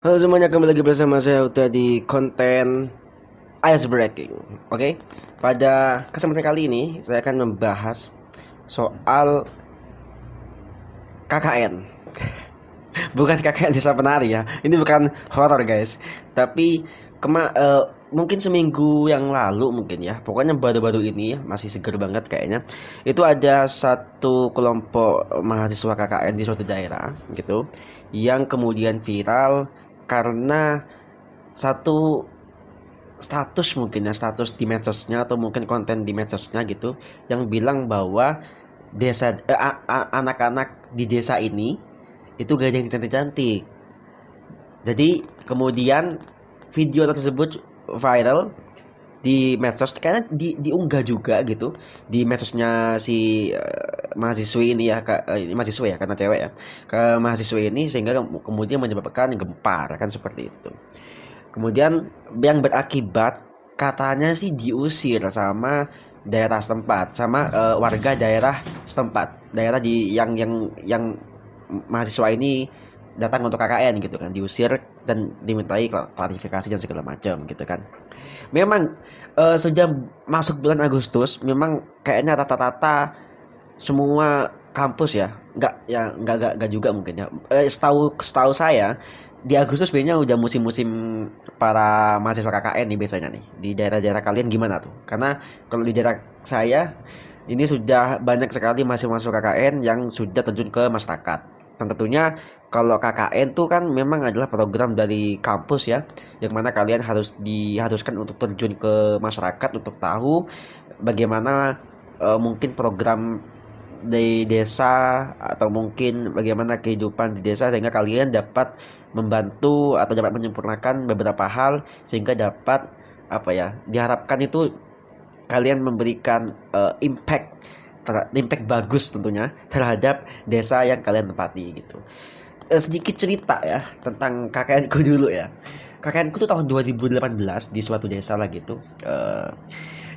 Halo semuanya, kembali lagi bersama saya Uta di konten Ice Breaking. Oke, pada kesempatan kali ini saya akan membahas soal KKN. Bukan KKN Desa Penari ya. Ini bukan horor guys. Tapi mungkin seminggu yang lalu mungkin ya. Pokoknya baru-baru ini ya, masih seger banget kayaknya. Itu ada satu kelompok mahasiswa KKN di suatu daerah gitu yang kemudian viral karena satu status mungkin ya, status di medsosnya atau mungkin konten di medsosnya gitu yang bilang bahwa anak-anak di desa ini itu gak ada yang cantik-cantik. Jadi kemudian video tersebut viral di medsos karena diunggah juga gitu di medsosnya si mahasiswi ini ya, mahasiswa ya karena cewek ya, ke mahasiswa ini, sehingga kemudian menyebabkan gempar kan seperti itu. Kemudian yang berakibat katanya sih diusir sama daerah setempat, sama warga daerah setempat, daerah di yang mahasiswa ini datang untuk KKN gitu kan, diusir dan dimintai klarifikasi dan segala macam gitu kan. Memang sudah masuk bulan Agustus, memang kayaknya rata-rata semua kampus ya, nggak juga mungkin ya. Setahu setahu saya di Agustus biasanya udah musim-musim para mahasiswa KKN nih biasanya nih. Di daerah-daerah kalian gimana tuh? Karena kalau di daerah saya ini sudah banyak sekali mahasiswa KKN yang sudah terjun ke masyarakat. Dan tentunya kalau KKN tuh kan memang adalah program dari kampus ya, yang mana kalian diharuskan untuk terjun ke masyarakat untuk tahu bagaimana mungkin program di desa atau mungkin bagaimana kehidupan di desa, sehingga kalian dapat membantu atau dapat menyempurnakan beberapa hal sehingga dapat apa ya, diharapkan itu kalian memberikan impact bagus tentunya terhadap desa yang kalian tempati gitu. Sedikit cerita ya tentang KKN ku dulu ya. KKN ku tuh tahun 2018 di suatu desa lah gitu.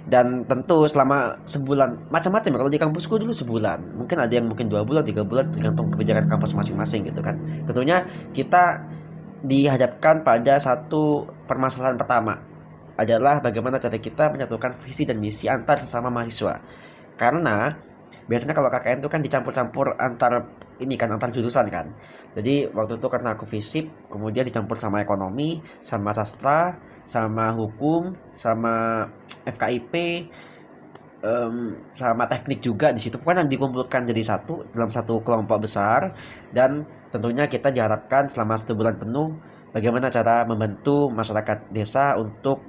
Dan tentu selama sebulan macam-macam ya, kalau di kampusku dulu sebulan, mungkin ada yang mungkin 2 bulan 3 bulan tergantung kebijakan kampus masing-masing gitu kan. Tentunya kita dihadapkan pada satu permasalahan pertama, adalah bagaimana cara kita menyatukan visi dan misi antar sesama mahasiswa. Karena biasanya kalau KKN itu kan dicampur-campur antar ini kan, antar jurusan kan. Jadi waktu itu karena aku fisip, kemudian dicampur sama ekonomi, sama sastra, sama hukum, sama FKIP, sama teknik juga di situ. Pokoknya dikumpulkan jadi satu dalam satu kelompok besar, dan tentunya kita diharapkan selama 1 bulan penuh bagaimana cara membantu masyarakat desa untuk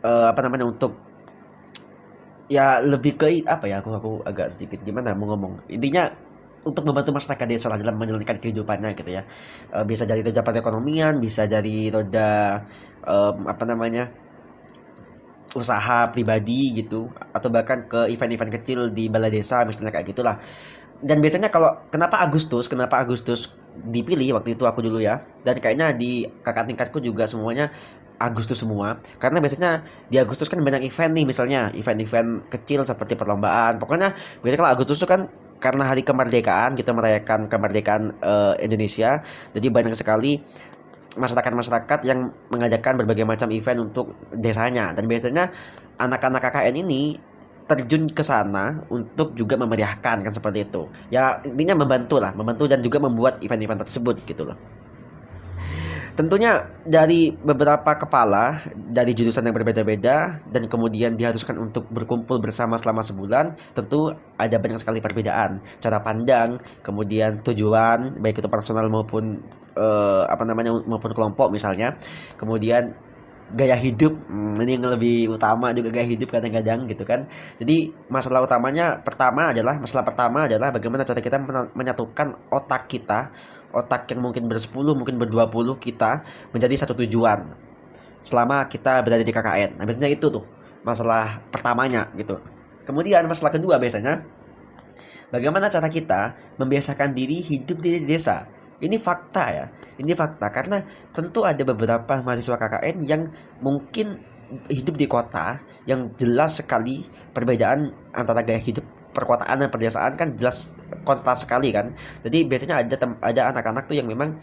apa namanya, untuk ya lebih ke apa ya, aku agak sedikit gimana mau ngomong, intinya untuk membantu masyarakat desa lah dalam menjalankan kehidupannya gitu ya. Bisa dari roda perekonomian, bisa dari roda apa namanya, usaha pribadi gitu, atau bahkan ke event-event kecil di balai desa misalnya kayak gitulah. Dan biasanya kalau kenapa Agustus dipilih waktu itu aku dulu ya, dan kayaknya di kakak tingkatku juga semuanya Agustus semua, karena biasanya di Agustus kan banyak event nih, misalnya event-event kecil seperti perlombaan. Pokoknya biasanya kalau Agustus itu kan karena hari kemerdekaan, kita merayakan kemerdekaan Indonesia, jadi banyak sekali masyarakat-masyarakat yang mengadakan berbagai macam event untuk desanya, dan biasanya anak-anak KKN ini terjun ke sana untuk juga memeriahkan kan seperti itu. Ya intinya membantu dan juga membuat event-event tersebut gitu loh. Tentunya dari beberapa kepala dari jurusan yang berbeda-beda dan kemudian diharuskan untuk berkumpul bersama selama sebulan, tentu ada banyak sekali perbedaan cara pandang, kemudian tujuan baik itu personal maupun apa namanya, maupun kelompok misalnya. Kemudian gaya hidup, ini yang lebih utama juga, gaya hidup kadang-kadang gitu kan. Jadi masalah pertama adalah bagaimana cara kita menyatukan otak yang mungkin bersepuluh, mungkin berdua puluh kita menjadi satu tujuan selama kita berada di KKN. Nah biasanya itu tuh masalah pertamanya gitu. Kemudian masalah kedua biasanya bagaimana cara kita membiasakan diri hidup di desa. Ini fakta ya. Ini fakta karena tentu ada beberapa mahasiswa KKN yang mungkin hidup di kota, yang jelas sekali perbedaan antara gaya hidup perkotaan dan pedesaan kan jelas kontras sekali kan. Jadi biasanya ada anak-anak tuh yang memang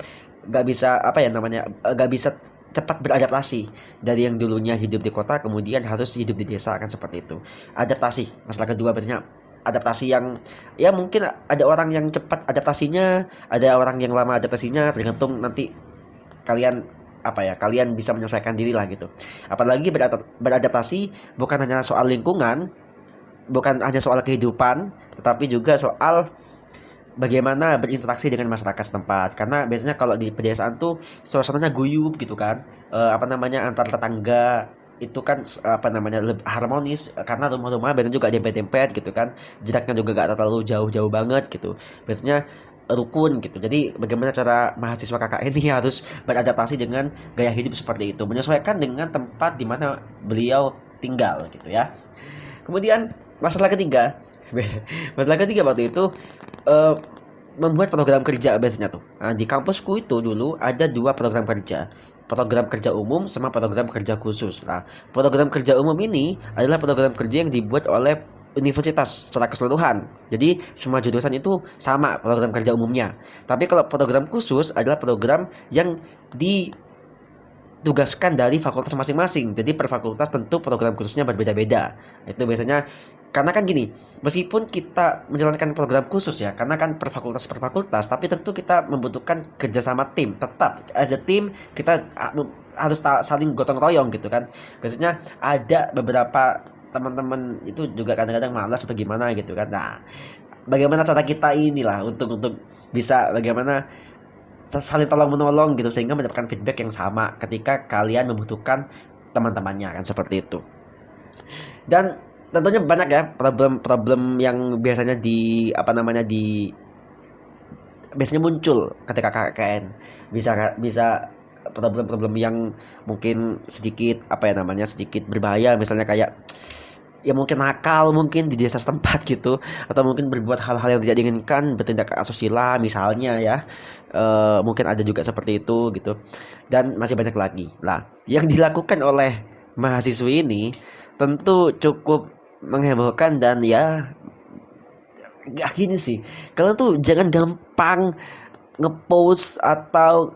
nggak bisa apa ya namanya, nggak bisa cepat beradaptasi dari yang dulunya hidup di kota kemudian harus hidup di desa kan, seperti itu. Adaptasi. Masalah kedua biasanya adaptasi yang ya mungkin ada orang yang cepat adaptasinya, ada orang yang lama adaptasinya, tergantung nanti kalian apa ya, kalian bisa menyesuaikan diri lah gitu. Apalagi beradaptasi bukan hanya soal lingkungan, bukan hanya soal kehidupan, tetapi juga soal bagaimana berinteraksi dengan masyarakat setempat. Karena biasanya kalau di pedesaan tuh suasananya guyup gitu kan. Apa namanya, antar tetangga itu kan apa namanya lebih harmonis, karena rumah-rumah biasanya juga dempet-dempet gitu kan. Jaraknya juga gak terlalu jauh-jauh banget gitu. Biasanya rukun gitu. Jadi bagaimana cara mahasiswa KKN ini harus beradaptasi dengan gaya hidup seperti itu, menyesuaikan dengan tempat di mana beliau tinggal gitu ya. Kemudian masalah ketiga, masalah ketiga waktu itu eh, membuat program kerja biasanya tuh. Nah, di kampusku itu dulu ada dua program kerja. Program kerja umum sama program kerja khusus. Nah, program kerja umum ini adalah program kerja yang dibuat oleh universitas secara keseluruhan. Jadi semua jurusan itu sama program kerja umumnya. Tapi kalau program khusus adalah program yang ditugaskan dari fakultas masing-masing. Jadi per fakultas tentu program khususnya berbeda-beda. Itu biasanya karena kan gini, meskipun kita menjalankan program khusus ya, karena kan per fakultas, tapi tentu kita membutuhkan kerjasama tim. Tetap as a team kita harus saling gotong royong gitu kan. Biasanya ada beberapa teman-teman itu juga kadang-kadang malas atau gimana gitu kan. Nah, bagaimana cara kita inilah untuk bisa bagaimana saling tolong menolong gitu sehingga mendapatkan feedback yang sama ketika kalian membutuhkan teman-temannya kan, seperti itu. Dan tentunya banyak ya problem-problem yang biasanya biasanya muncul ketika KKN. Bisa problem-problem yang mungkin sedikit sedikit berbahaya, misalnya kayak ya mungkin nakal mungkin di desa setempat gitu, atau mungkin berbuat hal-hal yang tidak diinginkan, bertindak asusila misalnya ya. Mungkin ada juga seperti itu gitu, dan masih banyak lagi lah yang dilakukan oleh mahasiswi ini. Tentu cukup menghebohkan, dan ya gak gini sih, kalian tuh jangan gampang ngepost atau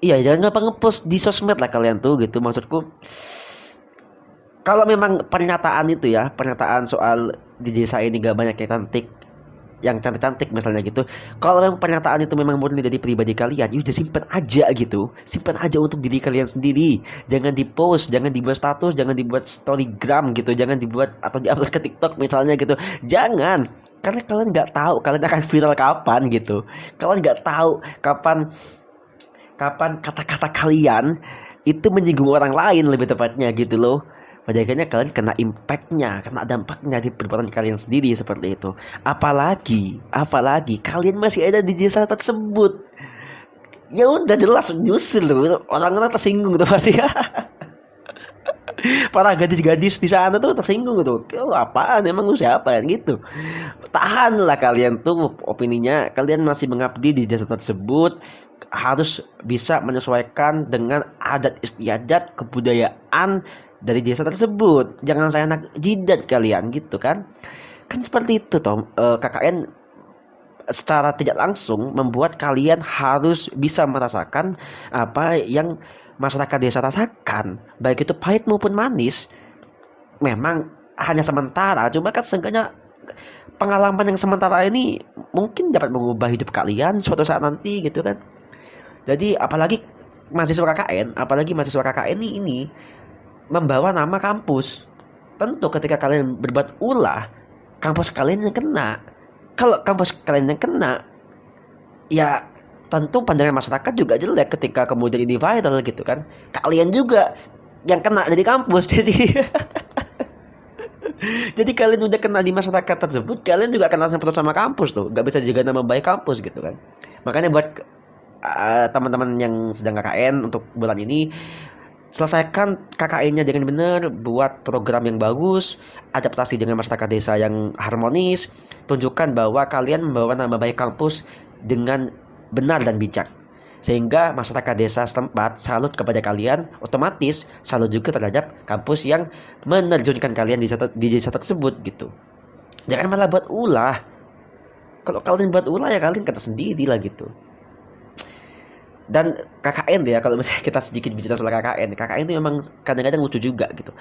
iya jangan gampang ngepost di sosmed lah kalian tuh gitu. Maksudku, kalau memang pernyataan soal di desa ini gak banyak yang cantik misalnya gitu, kalau memang pernyataan itu memang murni dari pribadi kalian, ya udah simpan aja untuk diri kalian sendiri. Jangan dipost, jangan dibuat status, jangan dibuat storygram gitu, jangan dibuat atau diupload ke TikTok misalnya gitu. Jangan, karena kalian nggak tahu kalian akan viral kapan gitu. Kalian nggak tahu kapan kata-kata kalian itu menyinggung orang lain, lebih tepatnya gitu loh. Pada akhirnya kalian kena impactnya, kena dampaknya di perbuatan kalian sendiri, seperti itu. Apalagi kalian masih ada di desa tersebut. Ya udah jelas nyusul tuh, orang-orang tersinggung tuh pasti. Para gadis-gadis di sana tuh tersinggung tuh. Kalau apaan, emang lu siapa gitu. Tahanlah kalian tuh opininya. Kalian masih mengabdi di desa tersebut, harus bisa menyesuaikan dengan adat istiadat kebudayaan dari desa tersebut. Jangan saya anak jidat kalian gitu kan. Kan seperti itu toh. KKN secara tidak langsung membuat kalian harus bisa merasakan apa yang masyarakat desa rasakan, baik itu pahit maupun manis. Memang hanya sementara, cuma kan seenggaknya pengalaman yang sementara ini mungkin dapat mengubah hidup kalian suatu saat nanti gitu kan. Jadi apalagi mahasiswa KKN ini membawa nama kampus. Tentu ketika kalian berbuat ulah, kampus kalian yang kena. Kalau kampus kalian yang kena, ya tentu pandangan masyarakat juga jelek ketika kemudian ini viral gitu kan. Kalian juga yang kena dari kampus. Jadi kalian udah kena di masyarakat tersebut, kalian juga kena sama kampus tuh. Gak bisa jaga nama baik kampus gitu kan. Makanya buat teman-teman yang sedang KKN untuk bulan ini, selesaikan KKN-nya dengan benar, buat program yang bagus, adaptasi dengan masyarakat desa yang harmonis, tunjukkan bahwa kalian membawa nama baik kampus dengan benar dan bijak. Sehingga masyarakat desa setempat salut kepada kalian, otomatis salut juga terhadap kampus yang menerjunkan kalian di desa tersebut gitu. Jangan malah buat ulah. Kalau kalian buat ulah ya kalian kata sendiri lah gitu. Dan KKN ya, kalau misalnya kita sedikit bicara soal KKN itu memang kadang-kadang lucu juga gitu.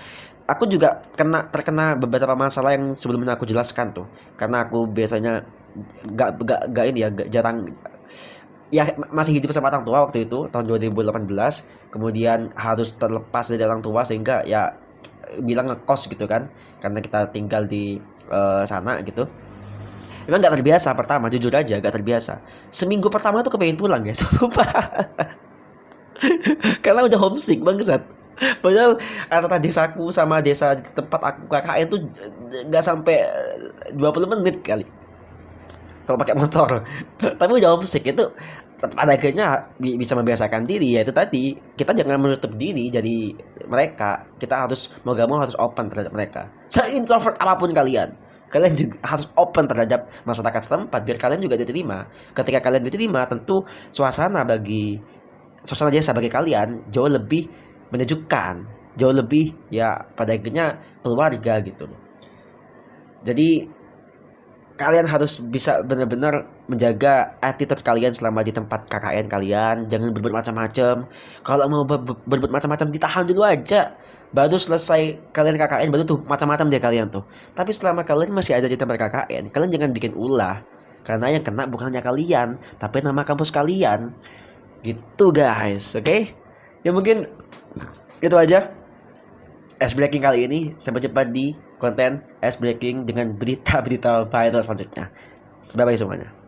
Aku juga terkena beberapa masalah yang sebelumnya aku jelaskan tuh, karena aku biasanya gak ini ya, jarang ya, masih hidup sama orang tua waktu itu tahun 2018, kemudian harus terlepas dari orang tua sehingga ya bilang ngekos gitu kan, karena kita tinggal di sana gitu. Memang gak terbiasa pertama, jujur aja gak terbiasa. Seminggu pertama tuh kepengen pulang ya, sumpah. Karena udah homesick bangsat. Padahal antara desaku sama desa di tempat aku KKN tuh nggak sampai 20 menit kali kalau pakai motor. Tapi udah homesick itu. Pada akhirnya bisa membiasakan diri, ya itu tadi, kita jangan menutup diri dari mereka. Kita harus mau gak mau harus open terhadap mereka. Se-introvert apapun kalian, kalian juga harus open terhadap masyarakat setempat biar kalian juga diterima. Ketika kalian diterima, tentu suasana desa bagi kalian jauh lebih menyejukkan, jauh lebih ya pada akhirnya keluarga gitu loh. Jadi kalian harus bisa benar-benar menjaga attitude kalian selama di tempat KKN kalian. Jangan berbuat macam-macam. Kalau mau berbuat macam-macam ditahan dulu aja. Baru selesai kalian KKN baru tuh macam-macam deh kalian tuh. Tapi selama kalian masih ada di tempat KKN, kalian jangan bikin ulah. Karena yang kena bukannya kalian, tapi nama kampus kalian. Gitu guys, oke? Ya mungkin itu aja Ice Breaking kali ini. Sampai jumpa di konten Ice Breaking dengan berita-berita viral selanjutnya. Bye bye semuanya.